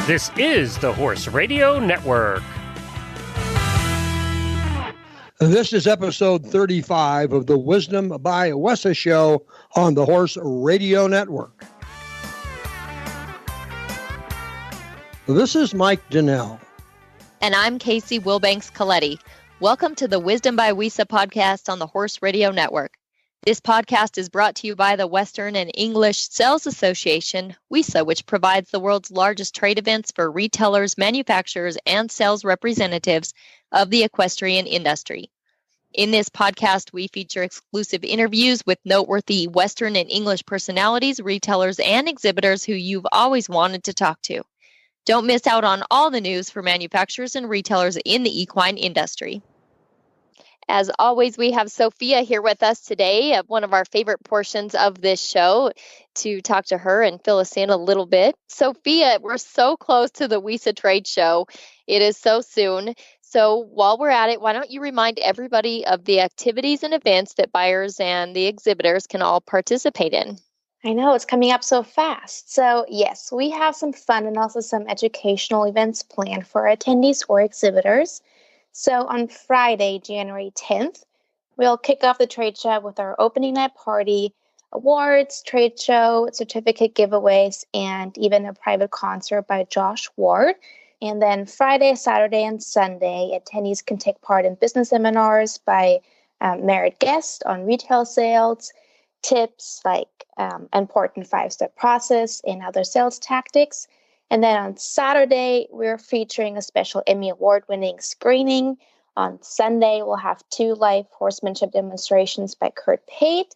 This is the Horse Radio Network. This is episode 35 of the Wisdom by Wessa show on the Horse Radio Network. This is Mike Donnell. And I'm Casey Wilbanks-Coletti. Welcome to the Wisdom by WESA podcast on the Horse Radio Network. This podcast is brought to you by the Western and English Sales Association, WESA, which provides the world's largest trade events for retailers, manufacturers, and sales representatives of the equestrian industry. In this podcast, we feature exclusive interviews with noteworthy Western and English personalities, retailers, and exhibitors who you've always wanted to talk to. Don't miss out on all the news for manufacturers and retailers in the equine industry. As always, we have Sophia here with us today, one of our favorite portions of this show, to talk to her and fill us in a little bit. Sophia, we're so close to the WESA trade show. It is so soon. So while we're at it, why don't you remind everybody of the activities and events that buyers and the exhibitors can all participate in? I know, it's coming up so fast. So yes, we have some fun and also some educational events planned for attendees or exhibitors. So on Friday, January 10th, we'll kick off the trade show with our opening night party, awards, trade show, certificate giveaways, and even a private concert by Josh Ward. And then Friday, Saturday, and Sunday, attendees can take part in business seminars by merit guests on retail sales, tips like important 5-step process and other sales tactics. And then on Saturday, we're featuring a special Emmy Award-winning screening. On Sunday, we'll have 2 live horsemanship demonstrations by Kurt Pate.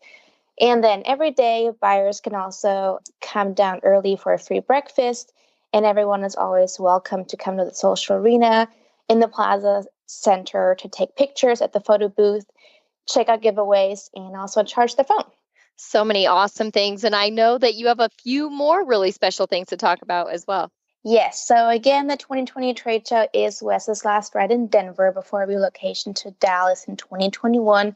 And then every day, buyers can also come down early for a free breakfast. And everyone is always welcome to come to the social arena in the Plaza Center to take pictures at the photo booth, check out giveaways, and also charge their phone. So many awesome things. And I know that you have a few more really special things to talk about as well. Yes. So again, the 2020 trade show is WESA's last ride in Denver before relocation to Dallas in 2021.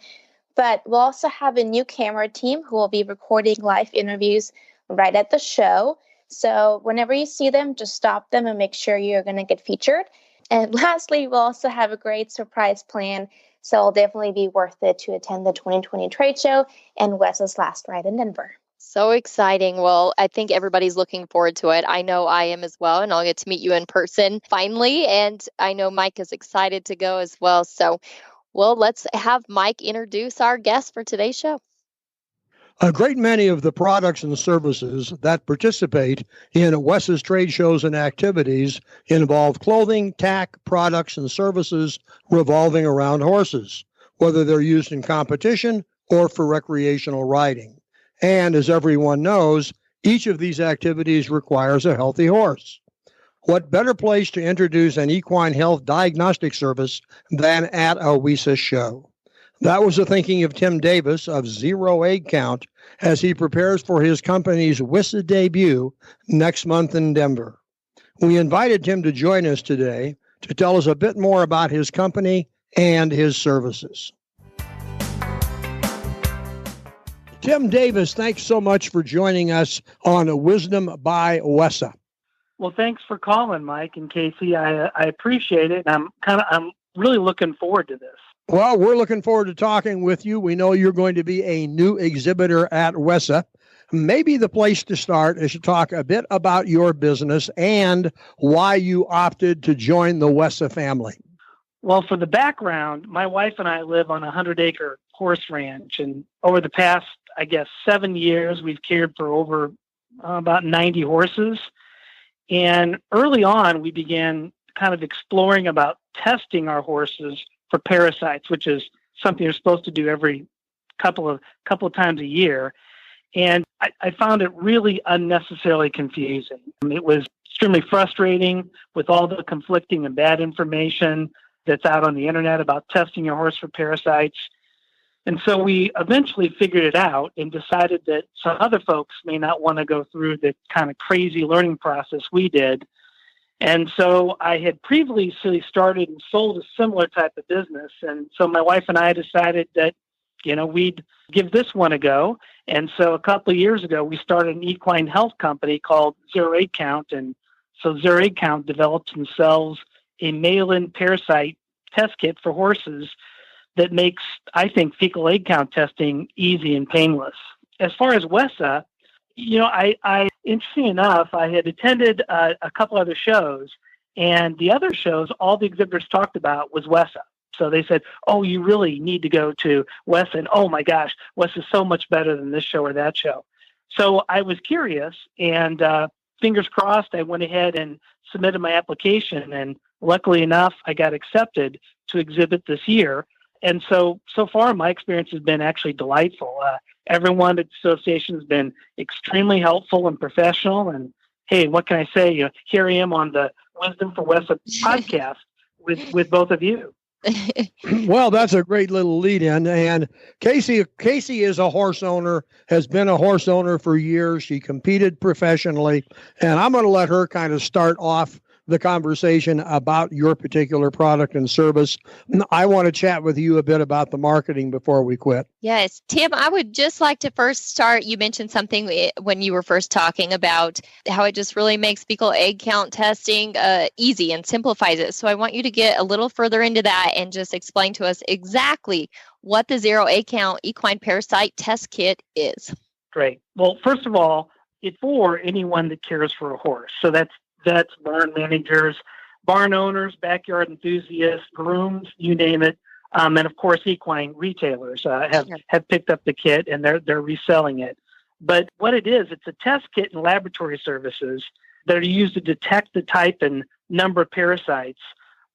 But we'll also have a new camera team who will be recording live interviews right at the show. So whenever you see them, just stop them and make sure you're going to get featured. And lastly, we'll also have a great surprise plan. So it'll definitely be worth it to attend the 2020 trade show and WESA's last ride in Denver. So exciting. Well, I think everybody's looking forward to it. I know I am as well, and I'll get to meet you in person finally. And I know Mike is excited to go as well. So, well, let's have Mike introduce our guest for today's show. A great many of the products and services that participate in WESA's trade shows and activities involve clothing, tack, products, and services revolving around horses, whether they're used in competition or for recreational riding. And as everyone knows, each of these activities requires a healthy horse. What better place to introduce an equine health diagnostic service than at a WESA show? That was the thinking of Tim Davis of Zero Egg Count as he prepares for his company's WESA debut next month in Denver. We invited Tim to join us today to tell us a bit more about his company and his services. Tim Davis, thanks so much for joining us on Wisdom by WESA. Well, thanks for calling, Mike and Casey. I appreciate it. I'm really looking forward to this. Well, we're looking forward to talking with you. We know you're going to be a new exhibitor at WESA. Maybe the place to start is to talk a bit about your business and why you opted to join the WESA family. Well, for the background, my wife and I live on a 100-acre horse ranch. And over the past, 7 years, we've cared for over about 90 horses. And early on, we began kind of exploring about testing our horses for parasites, which is something you're supposed to do every couple of times a year. And I found it really unnecessarily confusing. It was extremely frustrating with all the conflicting and bad information that's out on the internet about testing your horse for parasites. And so we eventually figured it out and decided that some other folks may not want to go through the kind of crazy learning process we did. And so I had previously started and sold a similar type of business. And so my wife and I decided that, we'd give this one a go. And so a couple of years ago, we started an equine health company called Zero Egg Count. And So Zero Egg Count developed themselves a mail-in parasite test kit for horses that makes, I think, fecal egg count testing easy and painless. As far as WESA, I interesting enough, I had attended a couple other shows, and the other shows, all the exhibitors talked about was WESA. So they said, oh, you really need to go to WESA, and oh my gosh, WESA is so much better than this show or that show. So I was curious, and fingers crossed, I went ahead and submitted my application, and luckily enough, I got accepted to exhibit this year. And so far, my experience has been actually delightful. Everyone at the association has been extremely helpful and professional. And hey, what can I say? Here I am on the Wisdom for WESA podcast with both of you. Well, that's a great little lead in. And Casey is a horse owner, has been a horse owner for years. She competed professionally. And I'm going to let her kind of start off the conversation about your particular product and service. I want to chat with you a bit about the marketing before we quit. Yes. Tim, I would just like to first start. You mentioned something when you were first talking about how it just really makes fecal egg count testing easy and simplifies it. So I want you to get a little further into that and just explain to us exactly what the Zero Egg Count Equine Parasite Test Kit is. Great. Well, first of all, it's for anyone that cares for a horse. So that's barn managers, barn owners, backyard enthusiasts, grooms, you name it. And of course, equine retailers have picked up the kit and they're reselling it. But what it is, it's a test kit and laboratory services that are used to detect the type and number of parasites,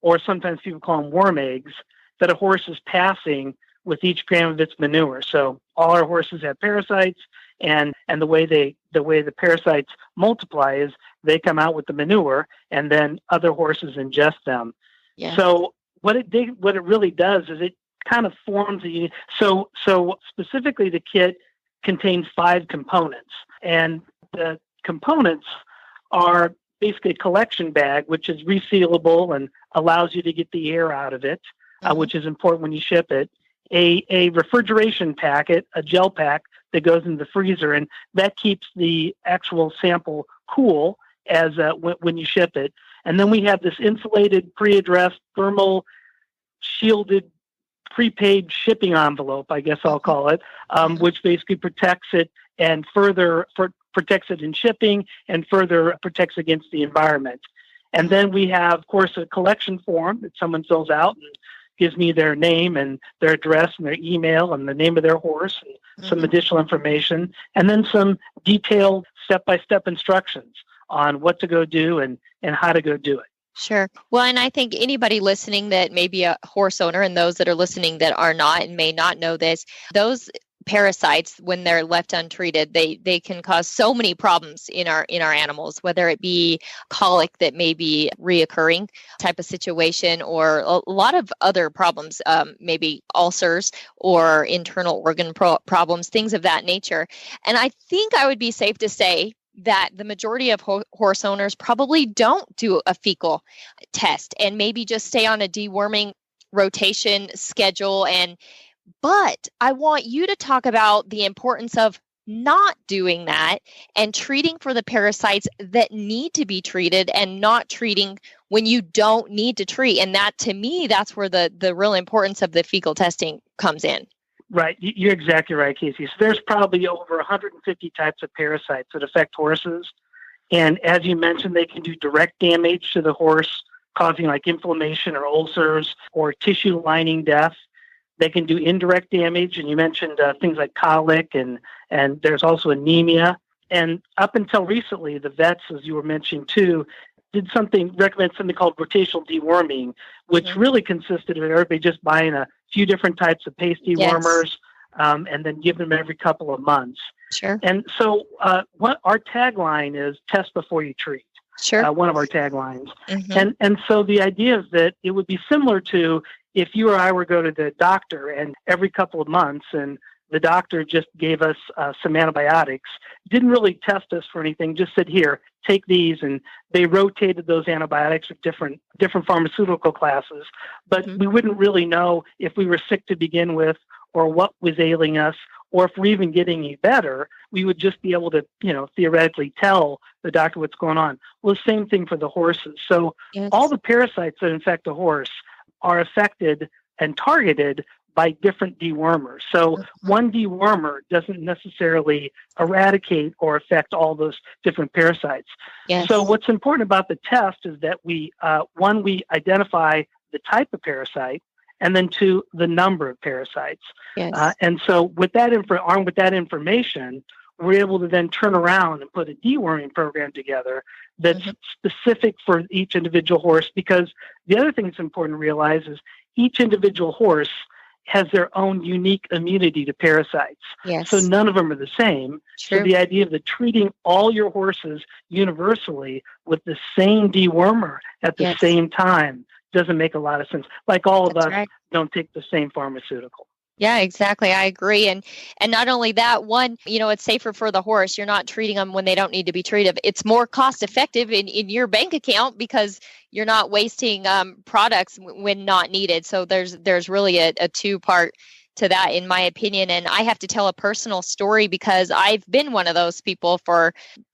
or sometimes people call them worm eggs, that a horse is passing with each gram of its manure. So all our horses have parasites, and the way the parasites multiply is they come out with the manure, and then other horses ingest them. Yeah. So what it really does is it kind of forms so specifically the kit contains 5 components, and the components are basically a collection bag, which is resealable and allows you to get the air out of it, which is important when you ship it. A refrigeration packet, a gel pack that goes in the freezer, and that keeps the actual sample cool as when you ship it. And then we have this insulated, pre-addressed, thermal shielded, prepaid shipping envelope, I guess I'll call it, which basically protects it and further protects it in shipping and further protects against the environment. And then we have, of course, a collection form that someone fills out and gives me their name and their address and their email and the name of their horse and some additional information, and then some detailed step-by-step instructions on what to go do and how to go do it. Sure. Well, and I think anybody listening that may be a horse owner, and those that are listening that are not and may not know this, those parasites, when they're left untreated, they can cause so many problems in our animals, whether it be colic that may be reoccurring type of situation, or a lot of other problems, maybe ulcers or internal organ problems, things of that nature. And I think I would be safe to say that the majority of horse owners probably don't do a fecal test and maybe just stay on a deworming rotation schedule. But I want you to talk about the importance of not doing that and treating for the parasites that need to be treated and not treating when you don't need to treat. And that, to me, that's where the real importance of the fecal testing comes in. Right. You're exactly right, Casey. So there's probably over 150 types of parasites that affect horses. And as you mentioned, they can do direct damage to the horse, causing like inflammation or ulcers or tissue lining death. They can do indirect damage, and you mentioned things like colic, and there's also anemia. And up until recently, the vets, as you were mentioning too, recommend something called rotational deworming, which really consisted of everybody just buying a few different types of paste dewormers, and then giving them every couple of months. Sure. And so what our tagline is, test before you treat. Sure. One of our taglines. And so the idea is that it would be similar to if you or I were to go to the doctor and every couple of months, and the doctor just gave us some antibiotics, didn't really test us for anything, just said, here, take these. And they rotated those antibiotics with different pharmaceutical classes. But we wouldn't really know if we were sick to begin with, or what was ailing us, or if we're even getting any better, we would just be able to, theoretically tell the doctor what's going on. Well, the same thing for the horses. So Yes. all the parasites that infect a horse are affected and targeted by different dewormers. So one dewormer doesn't necessarily eradicate or affect all those different parasites. Yes. So what's important about the test is that we identify the type of parasite, and then 2, the number of parasites. Yes. And so with that armed with that information, we're able to then turn around and put a deworming program together that's specific for each individual horse. Because the other thing that's important to realize is each individual horse has their own unique immunity to parasites. Yes. So none of them are the same. True. So the idea of treating all your horses universally with the same dewormer at the same time doesn't make a lot of sense. Like all of us don't take the same pharmaceutical. Yeah, exactly. I agree. And not only that, one, it's safer for the horse. You're not treating them when they don't need to be treated. It's more cost effective in your bank account because you're not wasting products when not needed. So there's really a 2-part to that, in my opinion. And I have to tell a personal story because I've been one of those people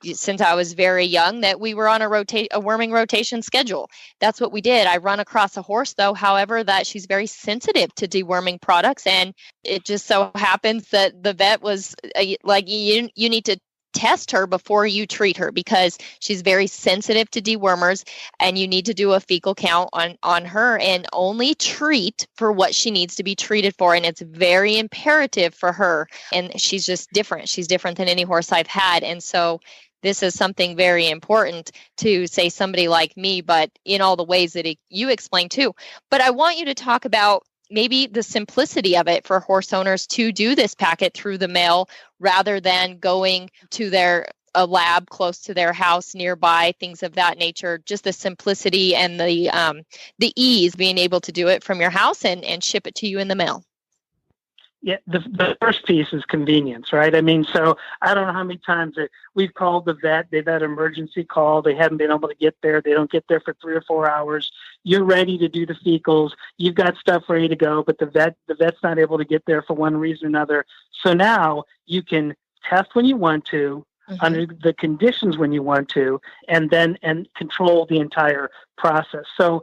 since I was very young, that we were on a worming rotation schedule. That's what we did. I run across a horse, though, however, that she's very sensitive to deworming products. And it just so happens that the vet was like, you need to test her before you treat her because she's very sensitive to dewormers, and you need to do a fecal count on her and only treat for what she needs to be treated for. And it's very imperative for her. And she's just different. She's different than any horse I've had. And so this is something very important to say somebody like me, but in all the ways that you explained too. But I want you to talk about maybe the simplicity of it for horse owners to do this packet through the mail rather than going to a lab close to their house nearby, things of that nature. Just the simplicity and the ease, being able to do it from your house and ship it to you in the mail. Yeah, the first piece is convenience, right? I mean, so I don't know how many times that we've called the vet, they've had an emergency call, they haven't been able to get there, they don't get there for 3 or 4 hours. You're ready to do the fecals, you've got stuff ready to go, but the vet's not able to get there for one reason or another. So now you can test when you want to, under the conditions when you want to, and control the entire process. So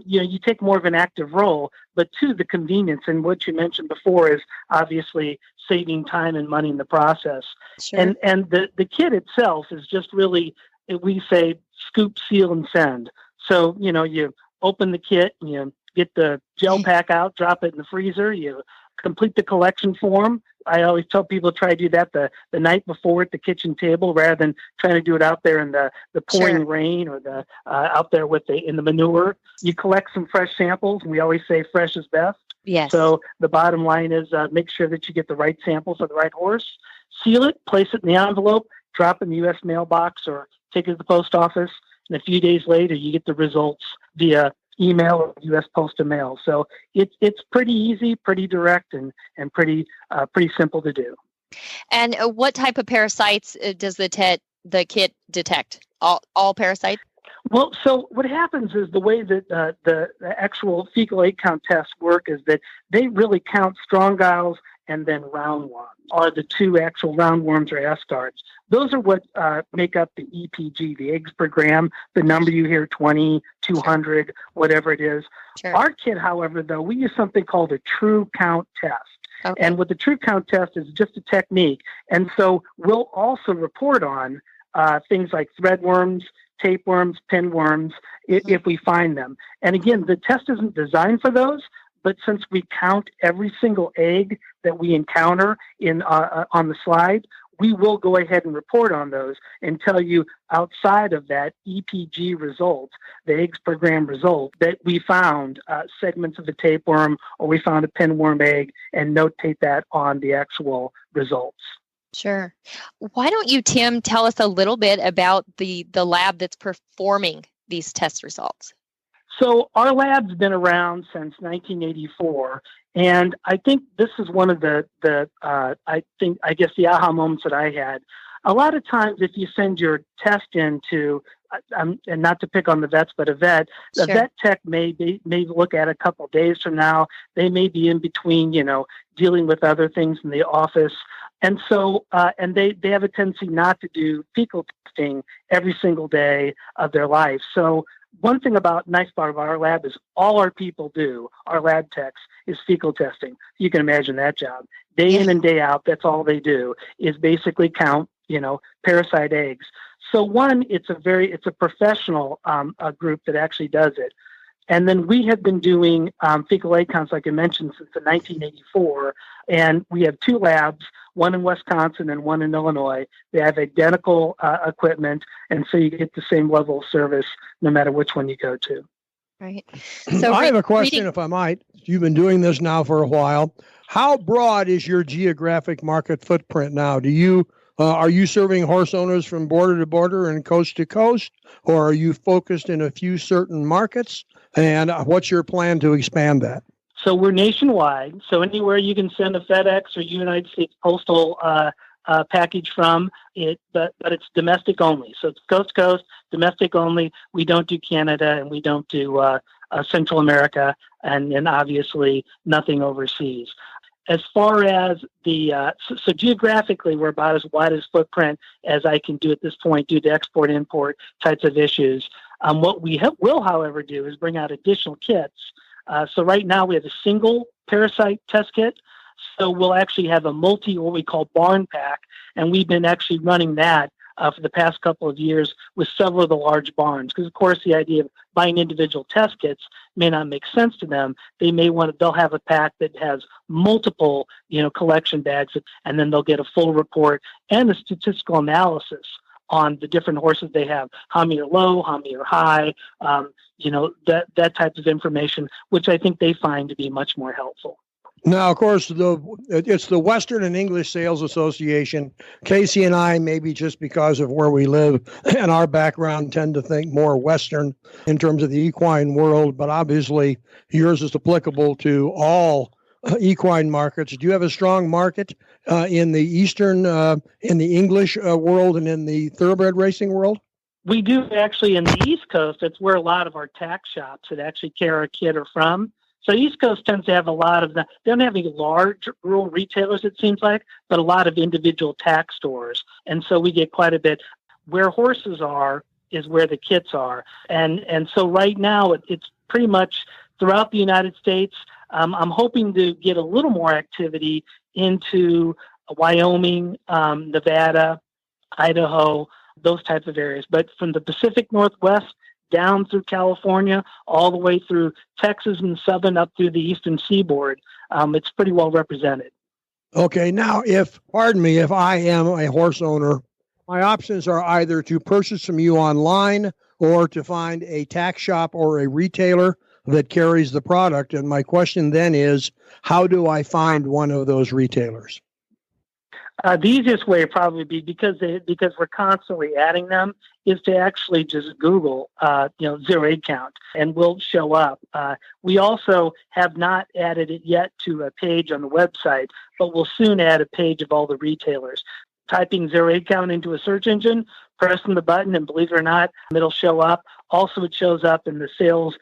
you take more of an active role, but 2, the convenience, and what you mentioned before is obviously saving time and money in the process. Sure. And the kit itself is just really, we say, scoop, seal, and send. So, you open the kit, you get the gel pack out, drop it in the freezer, you complete the collection form. I always tell people try to do that the night before at the kitchen table rather than trying to do it out there in the pouring rain or the out there in the manure. You collect some fresh samples, and we always say fresh is best. Yes. So the bottom line is make sure that you get the right sample for the right horse, seal it, place it in the envelope, drop it in the U.S. mailbox or take it to the post office, and a few days later you get the results via email or U.S. Postal Mail. So it's pretty easy, pretty direct, and pretty simple to do. And what type of parasites does the kit detect? All parasites? Well, so what happens is the way that the actual fecal egg count tests work is that they really count strongyles and then roundworms are the 2 actual roundworms or astards. Those are what make up the EPG, the eggs per gram, the number you hear, 20, 200, whatever it is. Sure. Our kit, however, though, we use something called a true count test. Okay. And what the true count test is just a technique. And so we'll also report on things like threadworms, tapeworms, pinworms, if we find them. And again, the test isn't designed for those, but since we count every single egg that we encounter on the slide, we will go ahead and report on those and tell you outside of that EPG result, the eggs per gram result, that we found segments of a tapeworm or we found a pinworm egg and notate that on the actual results. Sure. Why don't you, Tim, tell us a little bit about the lab that's performing these test results? So our lab's been around since 1984, and I think this is one of the aha moments that I had. A lot of times, if you send your test in to and not to pick on the vets, but a vet tech may look at a couple of days from now. They may be in between, dealing with other things in the office. And so, and they have a tendency not to do fecal testing every single day of their life. So one thing nice part of our lab is all our people do, our lab techs, is fecal testing. You can imagine that job. Day in and day out, that's all they do, is basically count, parasite eggs. So one, it's a professional group that actually does it. And then we have been doing fecal egg counts, like I mentioned, since 1984. And we have two labs, one in Wisconsin and one in Illinois. They have identical equipment. And so you get the same level of service no matter which one you go to. Right. So I have a question, if I might. You've been doing this now for a while. How broad is your geographic market footprint now? Are you serving horse owners from border to border and coast to coast, or are you focused in a few certain markets? And what's your plan to expand that? So we're nationwide. So anywhere you can send a FedEx or United States Postal package from it, but it's domestic only. So it's coast to coast, domestic only. We don't do Canada and we don't do Central America, and obviously nothing overseas. As far as so geographically, we're about as wide as footprint as I can do at this point due to export-import types of issues. What we will, however, do is bring out additional kits. So right now we have a single parasite test kit. So we'll actually have a what we call barn pack, and we've been actually running that for the past couple of years with several of the large barns. Because, of course, the idea of buying individual test kits may not make sense to them. They'll have a pack that has multiple, collection bags, and then they'll get a full report and a statistical analysis on the different horses they have, how many are low, how many are high, that type of information, which I think they find to be much more helpful. Now, of course, it's the Western and English Sales Association. Casey and I, maybe just because of where we live and our background, tend to think more Western in terms of the equine world, but obviously yours is applicable to all equine markets. Do you have a strong market in the Eastern, in the English world and in the thoroughbred racing world? We do actually in the East Coast. That's where a lot of our tack shops that actually carry a kit are from. So East Coast tends to have a lot of they don't have any large rural retailers, it seems like, but a lot of individual tack stores. And so we get quite a bit. Where horses are is where the kits are. And so right now it's pretty much throughout the United States. I'm hoping to get a little more activity into Wyoming, Nevada, Idaho, those types of areas. But from the Pacific Northwest down through California, all the way through Texas and Southern up through the Eastern Seaboard, it's pretty well represented. Okay, now if I am a horse owner, my options are either to purchase from you online or to find a tack shop or a retailer that carries the product. And my question then is, how do I find one of those retailers? The easiest way would probably be because we're constantly adding them is to actually just Google, zero egg count, and we'll show up. We also have not added it yet to a page on the website, but we'll soon add a page of all the retailers. Typing zero egg count into a search engine, pressing the button, and believe it or not, it'll show up. Also, it shows up in the sales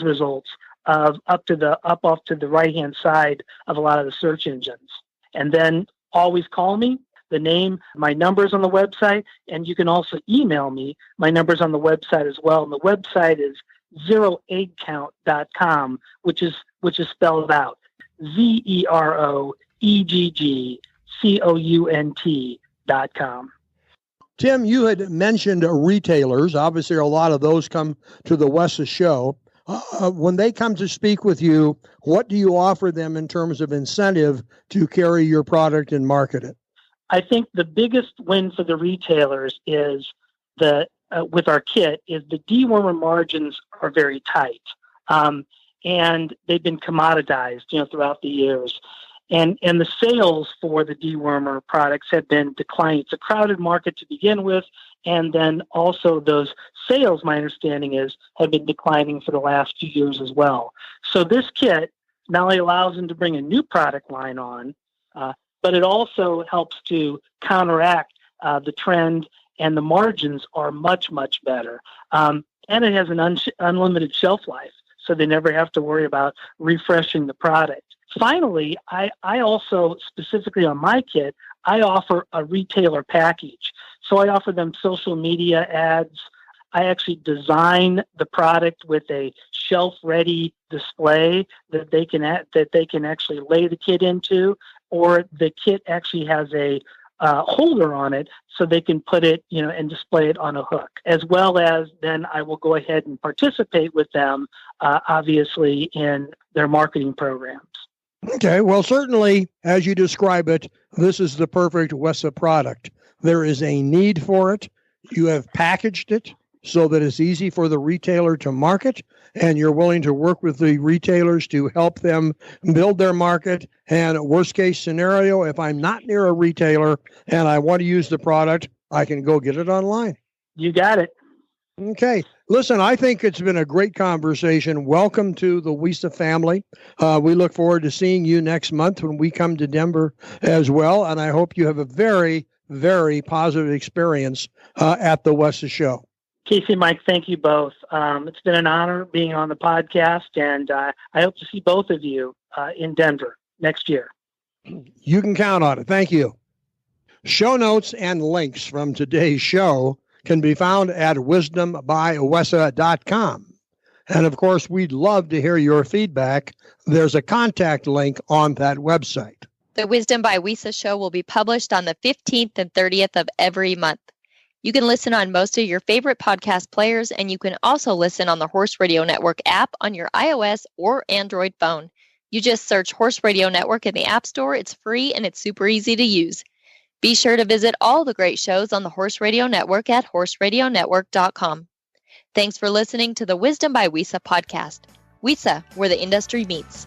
results of off to the right-hand side of a lot of the search engines. And then always call me. The name, my number's on the website, and you can also email me. My number's on the website as well. And the website is zeroeggcount.com, which is spelled out zeroeggcount.com. Tim, you had mentioned retailers. Obviously, a lot of those come to the WESA show. When they come to speak with you, what do you offer them in terms of incentive to carry your product and market it? I think the biggest win for the retailers is with our kit is the dewormer margins are very tight, and they've been commoditized, throughout the years, and the sales for the dewormer products have been declining. It's a crowded market to begin with, and then also those sales, my understanding is, have been declining for the last few years as well. So this kit not only allows them to bring a new product line on, but it also helps to counteract the trend and the margins are much, much better. And it has an unlimited shelf life, so they never have to worry about refreshing the product. Finally, I also, specifically on my kit, I offer a retailer package. So I offer them social media ads. I actually design the product with a shelf-ready display that they can actually lay the kit into, or the kit actually has a holder on it so they can put it, and display it on a hook. As well as then I will go ahead and participate with them, obviously, in their marketing programs. Okay, well, certainly, as you describe it, this is the perfect WESA product. There is a need for it. You have packaged it so that it's easy for the retailer to market, and you're willing to work with the retailers to help them build their market. And worst case scenario, if I'm not near a retailer and I want to use the product, I can go get it online. You got it. Okay. Listen, I think it's been a great conversation. Welcome to the WESA family. We look forward to seeing you next month when we come to Denver as well. And I hope you have a very, very positive experience at the WESA show. Casey and Mike, thank you both. It's been an honor being on the podcast, and I hope to see both of you in Denver next year. You can count on it. Thank you. Show notes and links from today's show can be found at wisdombywesa.com. And of course, we'd love to hear your feedback. There's a contact link on that website. The Wisdom by WESA show will be published on the 15th and 30th of every month. You can listen on most of your favorite podcast players, and you can also listen on the Horse Radio Network app on your iOS or Android phone. You just search Horse Radio Network in the App Store. It's free and it's super easy to use. Be sure to visit all the great shows on the Horse Radio Network at horseradionetwork.com. Thanks for listening to the Wisdom by WESA podcast. WESA, where the industry meets.